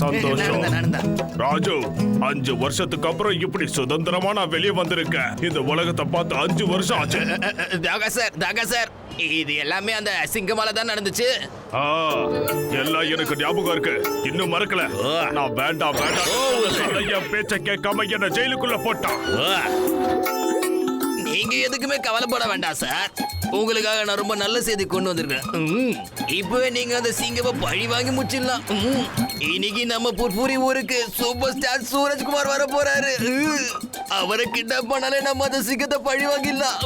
சந்தோஷம் ராஜு. 5 வருஷத்துக்கு அப்புறம் இப்படி சுதந்திரமா நான் வெளியே வந்திருக்கேன். இந்த உலகத்தை பார்த்து 5 வருஷம் ஆச்சு. தாகா சார், இது எல்லாமே அந்த சிங்கமால தான் நடந்துச்சு. எல்லாம் எனக்கு ஞாபகம் இருக்கு, இன்னும் மறக்கல. நான் வேண்டாம் என் பேச்ச கேட்காம என்ன ஜெயிலுக்குள்ள போட்டான். நீங்க எதுக்குமே கவலைப்பட வேண்டாம் சார். உங்களுக்காக நான் ரொம்ப நல்ல செய்தி கொண்டு வந்திருக்கேன். இப்பவே நீங்க அந்த சிங்கத்தை பழி வாங்கி முடிச்சிடலாம். இன்னைக்கு நம்ம புர்புரி ஊருக்கு சூப்பர் ஸ்டார் சூரஜ்குமார் வர போறாரு. அவரை கிட்னாப் பண்ணாலே நம்ம அந்த சிங்கத்தை பழி வாங்கிடலாம்.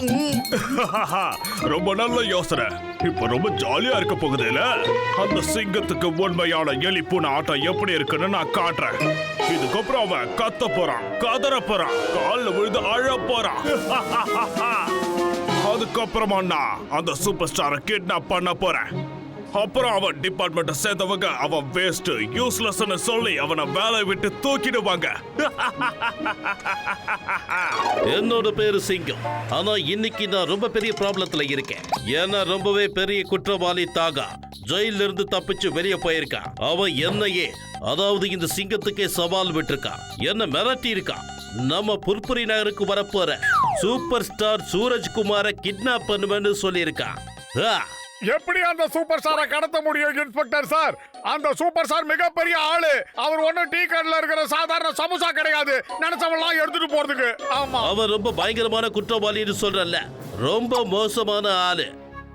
ரொம்ப நல்ல யோசனை. இப்ப ரொம்ப ஜாலியா இருக்க போகுது இல்ல? அந்த சிங்கத்துக்கு உண்மையான எலி பூனை ஆட்டம் எப்படி இருக்குன்னு நான் காட்டுறேன். இதுக்கப்புறம் அவன் கத்த போறான், கதற போறான், கால்ல விழுந்து அழ போறான். அதுக்கப்புறமா நான் அந்த சூப்பர் ஸ்டாரை கிட்னாப் பண்ண போறேன். அப்புறம் அவன் டிபார்ட்மெண்ட் சேர்ந்தவங்க அவன் வேஸ்ட் யூஸ்லெஸ் சொல்லி அவனை வேலை விட்டு தூக்கிடுவாங்க. என்னோட பேரு சிங்கம். ஆனா இன்னைக்கு நான் ரொம்ப பெரிய ப்ராப்ளத்துல இருக்கேன். ஏன்னா ரொம்பவே பெரிய குற்றவாளி தாகா ஜெயில இருந்து தப்பிச்சு வெளியே போயிருக்கான். அவன் என்னையே, அதாவது இந்த சிங்கத்துக்கே சவால் விட்டுருக்கான். என்ன மிரட்டி இருக்கான். நம்ம புர்புரி நகருக்கு வரப்போற சூப்பர் ஸ்டார் சூரஜ்குமாரை கிட்னாப் பண்ணுவேன்னு சொல்லியிருக்கான். எப்படி அந்த சூப்பர் ஸ்டாரை கடத்த முடியும் இன்ஸ்பெக்டர் சார்? அந்த சூப்பர் ஸ்டார் மிகப்பெரிய ஆளு. அவர் ஒன்னும் டீ கடையில இருக்கிற சாதாரண சமோசா கிடையாது, நினைச்சவெல்லாம் எடுத்துட்டு போறதுக்கு. ஆமா, அவர் ரொம்ப பயங்கரமான குற்றவாளின்னு சொல்றல்ல, ரொம்ப மோசமான ஆளு.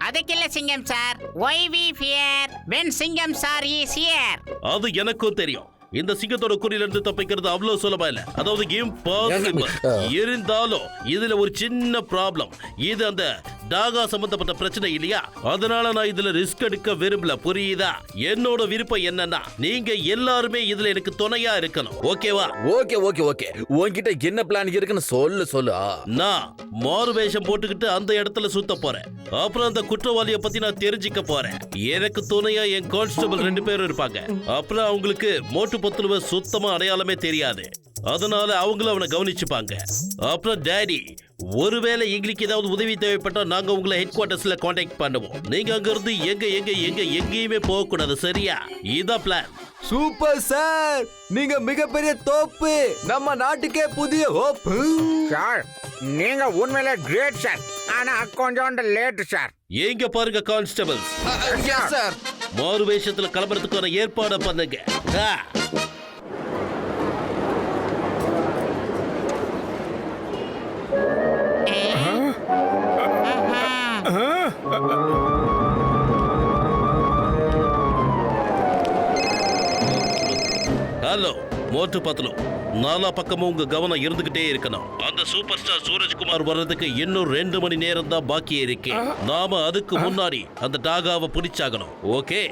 அதுக்கில்ல சிங்கம் sir. why we fear when சிங்கம் சார் is here. அது எனக்கும் தெரியும். இந்த சிங்கத்தோட குறியில இருந்து தப்பிக்கிறது அவ்வளவு சுலபம் இல்ல, அதாவது இம்பாசிபிள். இருந்தாலும் இதுல ஒரு சின்ன ப்ராப்ளம். இது அந்த டாகா சம்பந்தப்பட்ட பிரச்சனை இல்லையா? அதனால நான் இதுல ரிஸ்க் எடுக்க விரும்பல, புரியுதா? என்னோட விருப்பம் என்னன்னா நீங்க எல்லாருமே இதுல எனக்கு துணையா இருக்கணும், ஓகேவா? Okay okay okay. உன்கிட்ட என்ன பிளான் இருக்குன்னு சொல்லு. நான் மாறு வேஷம் போட்டுக்கிட்டு அந்த இடத்துல சுத்த போறேன். அப்புறம் அந்த குற்றவாளிய பத்தி நான் தெரிஞ்சுக்க போறேன். எனக்கு துணையா என் கான்ஸ்டபிள் 2 பேரும் இருப்பாங்க. அப்புறம் அவங்களுக்கு மோட்டு பத்துலுவ சுத்தமா அடையாளமே தெரியாது, அதனால அவங்களும் அவனை கவனிச்சுப்பாங்க. அப்புறம் டேடி, ஒருவேளை எங்களுக்கு ஏதாவது உதவி தேவைப்பட்டா நாங்க உங்களை ஹெட் குவார்டர்ஸ்ல கான்டாக்ட் பண்ணுவோம். நீங்க அங்க இருந்து எங்கேயுமே போக கூடாது, சரியா? இதான் பிளான். சூப்பர் சார், நீங்க மிகப்பெரிய தோப்பு. நம்ம நாட்டுக்கே புதிய ஹோப். சார் நீங்க உண்மையிலே கிரேட் சார். ஆனா கொஞ்சம் லேட் சார். எங்க பாருங்க கான்ஸ்டபிள்ஸ், சார் மாறு வேஷத்துல கிளம்புறதுக்கான ஏற்பாடு பண்ணுங்க. ஹலோ மோட்டு பத்லு, நாலா பக்கமும் உங்க கவனம் இருந்துகிட்டே இருக்கணும். அந்த சூப்பர் ஸ்டார் சூரஜ்குமார் வர்றதுக்கு இன்னும் 2 மணி நேரம் தான் பாக்கி இருக்கு. நாம அதுக்கு முன்னாடி அந்த டாகாவை பிடிச்சாகணும், ஓகே?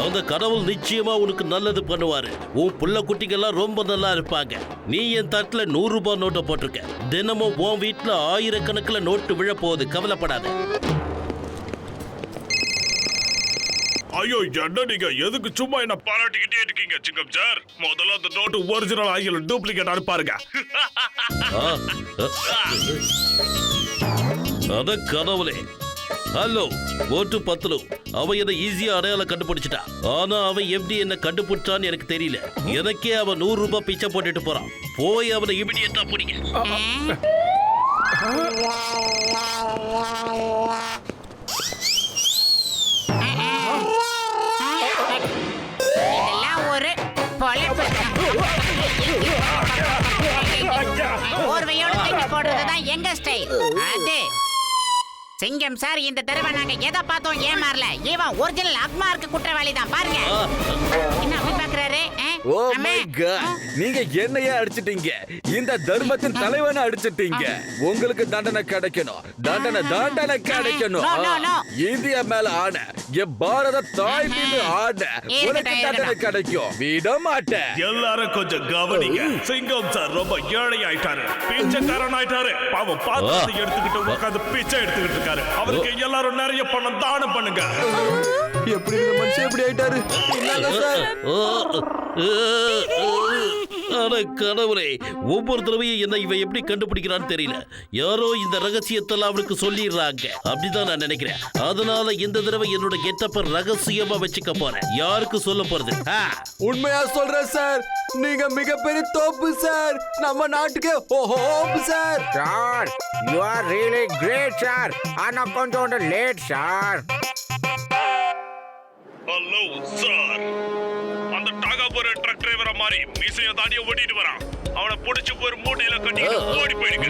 அந்த கடவுள் நிச்சயமா உனக்கு நல்லது பண்ணுவாரு. உன் புள்ள குட்டிகள்லாம் ரொம்ப நல்லா இருப்பாங்க. நீ என் தட்டுல 100 ரூபாய் நோட்டை போட்டிருக்க. தினமும் உன் வீட்டுல ஆயிரக்கணக்கில் நோட்டு விழ போகுது, கவலைப்படாத. ஐயோ, என்ன நீங்க எதுக்கு சும்மா என்ன பாராட்டிக்கிட்டே இருக்கீங்க சிங்கம் சார்? முதல்ல அந்த நோட்டு ஒரிஜினல் ஆகிய டூப்ளிகேட் அனுப்பாருங்க. அத கடவுளே. ஹலோ மோட்டு பத்லு, அவன் என்ன ஈஸியா அடையாளம் கண்டுபிடிச்சிட்டா. ஆனா அவன் எப்படி என்ன கண்டுபிடிச்சான்னு எனக்கு தெரியல. எனக்கே அவன் 100 ரூபாய் பிச்சை போட்டுட்டு போறான். போய் அவனை இமிடியேட்டா பிடிங்க. இதெல்லாம் ஒரு பொழப்பு. போர்வையோட தூக்கி போடுறதுதான் எங்க ஸ்டைல். அது சிங்கம் சார், இந்த தடவை நாங்க எதை பார்த்தோம் ஏமாறல. இவன் ஒரிஜினல் அக்மார்க்கு குற்றவாளி தான், பாருங்க. என்ன அப்படி பாக்குறாரு? ஓ மை காட், நீங்க என்னையே அடிச்சிட்டீங்க. இந்த தர்மத்தின் தலைவனை அடிச்சிட்டீங்க. உங்களுக்கு தண்டனை கிடைக்கணும், தண்டனை கிடைக்கணும். இந்தியா மேல ஆன, என் பாரத தாய் மீது ஆன, உனக்கு தண்டனை கிடைக்கும். விட மாட்டேன். எல்லாரும் கொஞ்சம் கவனிங்க. சிங்கம் சார் ரொம்ப ஏழை ஆயிட்டாரு, பிச்சைக்காரன் ஆயிட்டாரு. பாவம் பாத்திரத்தை எடுத்துக்கிட்டு உட்காந்து பிச்சை எடுத்துக்கிட்டு இருக்காரு. அவருக்கு எல்லாரும் நிறைய பணம் தானம் பண்ணுங்க. எப்படி இந்த மனுஷன் எப்படி ஆயிட்டாரு? அட கடவுளே, ஒவ்வொரு தடவையும் என்ன இவன் எப்படி கண்டுபிடிக்கிறான்னு தெரியல. யாரோ இந்த ரகசியத்தெல்லாம் அவனுக்கு சொல்லிடுறாங்க, அப்படிதான் நான் நினைக்கிறேன். அதனால இந்த தடவை என்னோட கெட்டப்ப ரகசியமா வச்சுக்க போறேன். யாருக்கு சொல்ல போறது? உண்மையா சொல்றேன் சார், நீங்க மிகப்பெரிய தோப்பு சார். நம்ம நாட்டுக்கே hope sir. Sir you are really great sir. ஆனா கொஞ்சம் லேட் சார். ஹலோ சார், அந்த டாகாபுர ட்ரக் டிரைவரை மாதிரி மீசைய தாடிய ஓடிட்டு வரான். அவனை பிடிச்சு ஒரு மூட்டையில கட்டிட்டு ஓடி போயிடுங்க.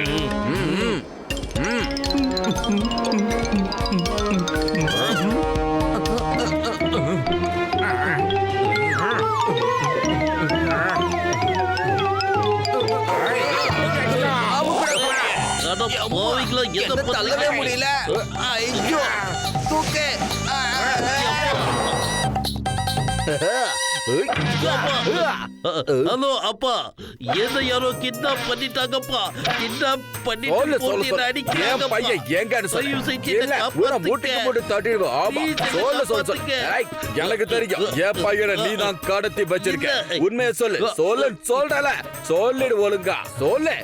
தள்ளவே முடியல. ஐயோ தூக்கு. ஹலோ அப்பா, என்ன யாரோ கிட்னாப் பண்ணிட்டாங்கப்பா. கிட்னாப் பண்ணிட்டு சொல்லு சொல்லு போட்டு சொல்லு. என் அடிக்கிறாங்கப்பா. பையன் எங்கன்னு சொல்லு. தயவு செஞ்சு இல்ல, என்னை ஒரு காப்பாத்துங்க. மூட்டைக்கு மூட்டை தட்டிடுவோம். ஆமா, Please, என்னை சொல்லு சொல்லு சொல்லு. காப்பாத்துங்க. ஏய், எனக்கு தெரியும் என் பையனை நீ தான் கடத்தி வச்சிருக்க. இல்ல. உண்மையை சொல்லு சொல்லு சொல்றல. சொல்லிடு ஒழுங்கா சொல்லு.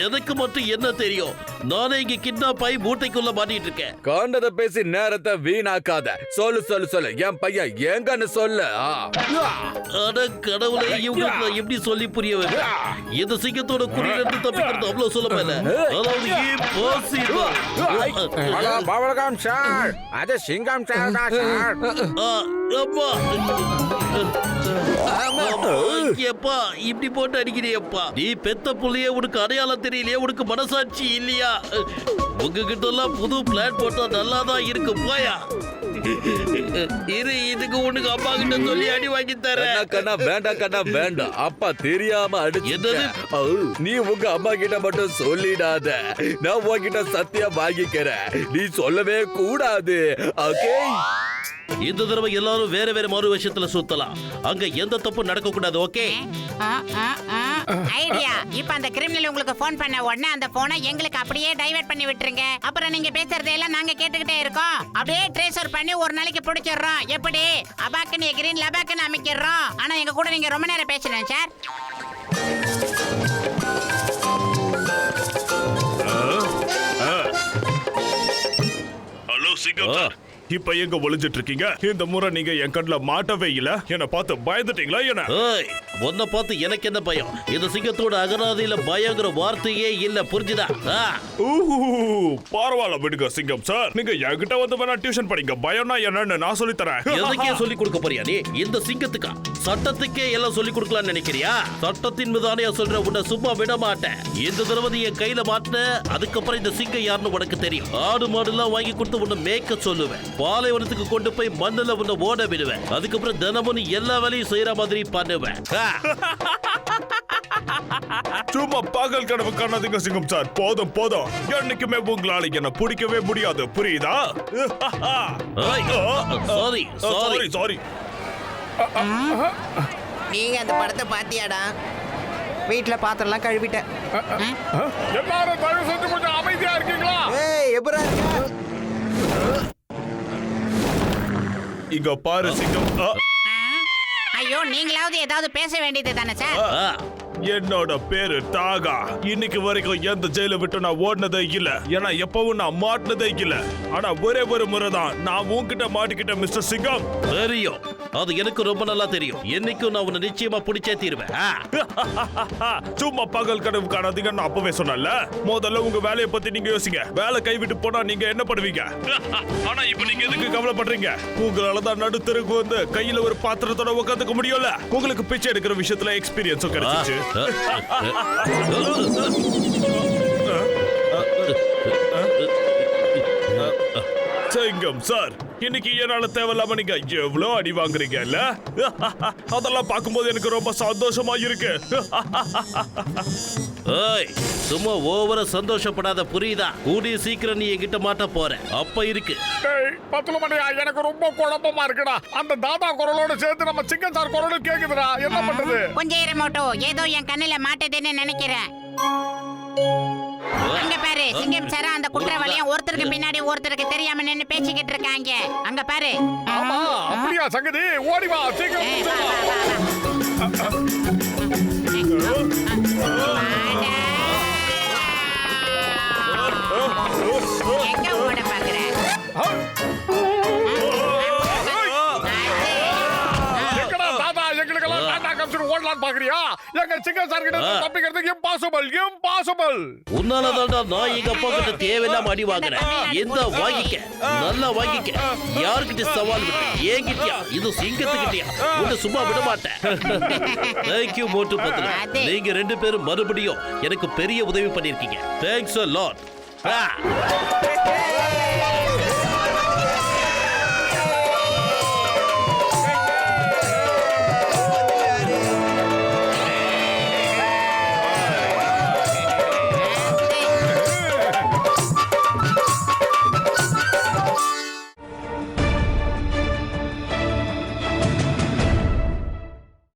எனக்கு மட்டும் என்ன தெரியும்? நானே இங்க கிட்னாப் ஆகி மூட்டைக்குள்ள மாட்டிட்டு இருக்கேன். காண்டத பேசி நேரத்தை வீணாக்காத. சொல்லு சொல்லு சொல்லு. என் பையன் எங்கன்னு சொல்லு. அட கடவுளே, இவங்களுக்கு நான் எப்படி சொல்லி புரிய வைப்பேன்? இந்த சிங்கத்தோட குறியிலிருந்து தப்பிக்கிறது அவ்வளவு சுலபம் இல்ல. அதாவது impossible. ஹலோ பவல்காம் சார், அது சிங்கம் சார் தான் சார். அப்பா, எப்பா இப்படி போட்டு அடிக்கிறியப்பா? நீ பெத்த புள்ளையே உனக்கு அடையாளம் தெரியலையே, உனக்கு மனசாட்சி இல்லையா? உங்ககிட்ட எல்லாம் புது பிளான் போட்டா நல்லாதான் இருக்கு. போயா இரு, இதுக்கு உனக்கு அப்பா கிட்ட சொல்லி அடி வாங்கி தரேன். கண்ணா வேண்டாம் கண்ணா வேண்டாம். அப்பா தெரியாம அடிச்சு. என்னது? நீ உங்க அம்மா கிட்ட மட்டும் சொல்லிடாத. நான் உன்கிட்ட சத்தியம் வாங்கிக்கிறேன். நீ சொல்லவே கூடாது. ஓகே? இந்த தடவை எல்லாரும் வேற வேற மாறு விஷயத்துல சுத்தலாம். அங்க எந்த தப்பு நடக்க கூடாது. ஓகே? ஐடியா. இப்ப அந்த கிரிமினல் உங்களுக்கு போன் பண்ண உடனே அந்த போனை எங்களுக்கு அப்படியே டைவர்ட் பண்ணி விட்டுருங்க. அப்புறம் நீங்க பேசுறதெல்லாம் நாங்க கேட்டுக்கிட்டே இருக்கோம். அப்படியே ட்ரேசர் பண்ணி ஒரு நாளைக்கு பிடிச்சிடுறோம். எப்படி? அபாக்குன்னு எகிரின் லபாக்குன்னு அமைக்கிறோம். ஆனா எங்க கூட நீங்க ரொம்ப நேரம் பேசணும் சார். ஹலோ சிங்கம் சார், இப்ப எங்க ஒளிஞ்சிட்டு இருக்கீங்க? இந்த முறை நீங்க என் கண்ணுல மாட்டவே இல்ல. என்ன பார்த்து பயந்துட்டீங்களா என்ன? ஏய், உன்னை பார்த்து எனக்கு என்ன பயம்? இந்த சிங்கத்தோட அகராதியில பயங்கர வார்த்தையே இல்ல, புரிஞ்சுதா? பரவாயில்ல விடுங்க சிங்கம் சார். நீங்க என்கிட்ட வந்து வேணா டியூஷன் படிங்க. பயம்னா என்னன்னு நான் சொல்லி தரேன். எதுக்கே சொல்லி கொடுக்க போறியா நீ? இந்த சிங்கத்துக்கா? சட்டத்துக்கே எல்லாம் சொல்லி கொடுக்கலாம்னு நினைக்கிறியா? சட்டத்தின் மீதானே சொல்ற, உன்னை சும்மா விட மாட்டேன். இந்த தடவை நீ என் கையில மாட்டின, அதுக்கப்புறம் இந்த சிங்கம் யாருன்னு உனக்கு தெரியும். ஆடு மாடு எல்லாம் வாங்கி கொடுத்து உன்னை மேய்க்க சொல்லுவேன். பாலைவனத்துக்கு கொண்டு போய் மண்ணுல உன்னை ஓட விடுவேன். அதுக்கப்புறம் தினமும் நீ எல்லா வேலையும் செய்யற மாதிரி பண்ணுவேன். சும்மா பகல் கனவு காணாதீங்க சிங்கம் சார். போதும் போதும். என்னைக்குமே உங்களால என்ன பிடிக்கவே முடியாது, புரியுதா? Sorry sorry sorry. நீங்க அந்த படத்தை பாத்தியாடா? வீட்டுல பாத்திரம்லாம் கழுவிட்டேன். எல்லாரும் தயவு செஞ்சு கொஞ்சம் அமைதியா இருக்கீங்களா? ஏய் எப்பரா இருக்க? இங்க பாரு சிங்கம். ஐயோ, நீங்களாவது ஏதாவது பேச வேண்டியது தானே சார்? என்னோட பேரு டாகா. இன்னைக்கு வரைக்கும் எந்த ஜெயில விட்டு நான் ஓடினதே இல்ல. ஏன்னா எப்பவும் நான் மாட்டினதே இல்ல. ஆனா ஒரே ஒரு முறை தான் நான் உன்கிட்ட மாட்டிக்கிட்ட மிஸ்டர் சிங்கம். தெரியும், அது எனக்கு ரொம்ப நல்லா தெரியும். என்னைக்கும் நான் உன்னை நிச்சயமா பிடிச்சே தீருவேன். சும்மா பகல் கனவு காணாதீங்கன்னு அப்பவே சொன்னல. முதல்ல உங்க வேலையை பத்தி நீங்க யோசிங்க. வேலை கைவிட்டு போனா நீங்க என்ன பண்ணுவீங்க? ஆனா இப்ப நீங்க எதுக்கு கவலைப்படுறீங்க? உங்களாலதான் நடுத்தருக்கு வந்து கையில ஒரு பாத்திரத்தோட உட்காந்துக்க முடியல. உங்களுக்கு பிச்சை எடுக்கிற விஷயத்துல எக்ஸ்பீரியன்ஸும் கிடைச்சிச்சு. சிங்கம் சார், இன்னைக்கு என்னால தேவையில்லாம நீங்க எவ்வளவு அடி வாங்குறீங்கல்ல? அதெல்லாம் பார்க்கும்போது எனக்கு ரொம்ப சந்தோஷமா இருக்கு. ஏய், சும்மா ஓவரா சந்தோஷப்படாத, புரியுதா? கூடிய சீக்கிரம் நீ என்கிட்ட மாட்ட போற. அப்ப இருக்கு. டேய் பத்துலமணியா, எனக்கு ரொம்ப குழப்பமா இருக்குடா. அந்த தாதா குரலோட சேர்த்து நம்ம சிங்கம் சார் குரலும் கேக்குதுடா. என்ன பண்றது? கொஞ்சம் இரு மோட்டோ, ஏதோ என் கண்ணுல மாட்டேதுன்னு நினைக்கிறேன். அங்க பாரு, சிங்கம் சார் அந்த குற்றவாளியும் ஒருத்தருக்கு பின்னாடி ஒருத்தருக்கு தெரியாம நின்னு பேசிக்கிட்டு இருக்காங்க. அங்க பாரு. ஆமா அப்படியா சங்கதி? ஓடி வா சீக்கிரம். வா, வா, வா, வா. எங்க ஓட பாக்குற? எங்கடா தாத்தா எங்களுக்கெல்லாம் டாடா காமிச்சிட்டு ஓடலான்னு பாக்குறியா? எங்க சிங்கம் சார் கிட்ட இருந்து தப்பிக்கிறதுக்கு இம்பாசிபிள். உன்னாலதான்டா நான் எங்க அப்பா கிட்ட தேவையில்லாம அடி வாங்குறேன். எந்த வாங்கிக்க, நல்லா வாங்கிக்க. யாருக்கிட்ட சவால் விட்டு ஏங்கிட்டியா? இது சிங்கத்துக்கிட்டயா? உன்னை சும்மா விட மாட்டேன். தேங்க்யூ மோட்டு பத்லு. நீங்க 2 பேரும் மறுபடியும் எனக்கு பெரிய உதவி பண்ணிருக்கீங்க. Thanks a lot.